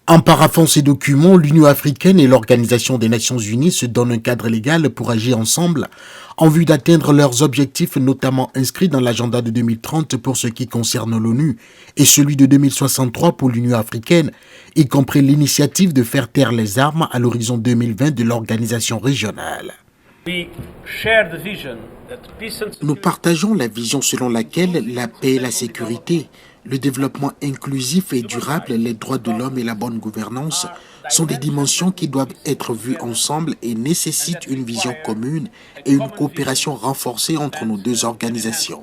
En paraphant ces documents, l'Union africaine et l'Organisation des Nations unies se donnent un cadre légal pour agir ensemble en vue d'atteindre leurs objectifs, notamment inscrits dans l'agenda de 2030 pour ce qui concerne l'ONU et celui de 2063 pour l'Union africaine, y compris l'initiative de faire taire les armes à l'horizon 2020 de l'organisation régionale. Nous partageons la vision selon laquelle la paix et la sécurité, le développement inclusif et durable, les droits de l'homme et la bonne gouvernance sont des dimensions qui doivent être vues ensemble et nécessitent une vision commune et une coopération renforcée entre nos deux organisations.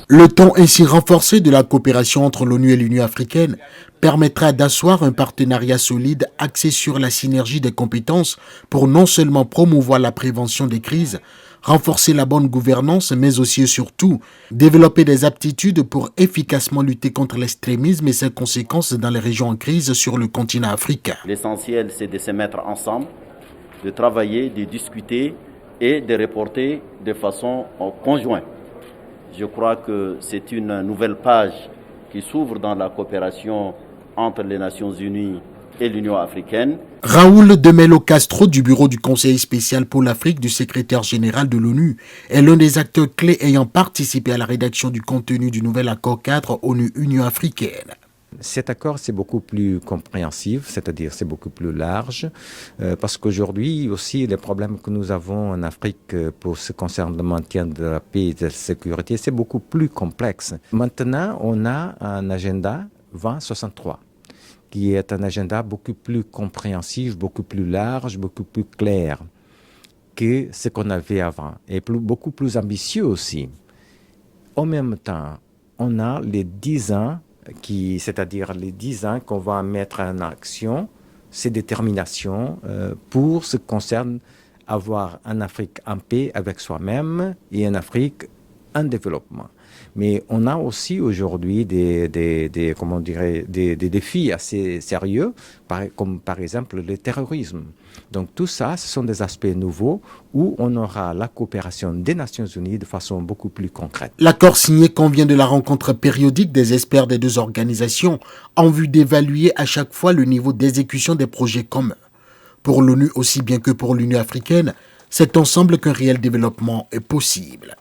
Le ton ainsi renforcé de la coopération entre l'ONU et l'Union africaine permettra d'asseoir un partenariat solide axé sur la synergie des compétences pour non seulement promouvoir la prévention des crises, renforcer la bonne gouvernance, mais aussi et surtout développer des aptitudes pour efficacement lutter contre l'extrémisme et ses conséquences dans les régions en crise sur le continent africain. L'essentiel, c'est de se mettre ensemble, de travailler, de discuter et de reporter de façon conjointe. Je crois que c'est une nouvelle page qui s'ouvre dans la coopération entre les Nations unies et l'Union africaine. Raoul de Melo Castro du bureau du Conseil spécial pour l'Afrique du secrétaire général de l'ONU est l'un des acteurs clés ayant participé à la rédaction du contenu du nouvel accord cadre ONU-Union africaine. Cet accord, c'est beaucoup plus compréhensif, c'est-à-dire c'est beaucoup plus large, parce qu'aujourd'hui aussi, les problèmes que nous avons en Afrique pour ce qui concerne le maintien de la paix et de la sécurité, c'est beaucoup plus complexe. Maintenant, on a un agenda 2063. Qui est un agenda beaucoup plus compréhensif, beaucoup plus large, beaucoup plus clair que ce qu'on avait avant, et beaucoup plus ambitieux aussi. En même temps, on a les 10 ans, c'est-à-dire les 10 ans qu'on va mettre en action ces déterminations pour ce qui concerne avoir une Afrique en paix avec soi-même et une Afrique en développement. Mais on a aussi aujourd'hui des défis assez sérieux, comme par exemple le terrorisme. Donc tout ça, ce sont des aspects nouveaux où on aura la coopération des Nations Unies de façon beaucoup plus concrète. L'accord signé convient de la rencontre périodique des experts des deux organisations en vue d'évaluer à chaque fois le niveau d'exécution des projets communs. Pour l'ONU aussi bien que pour l'Union africaine, c'est ensemble qu'un réel développement est possible.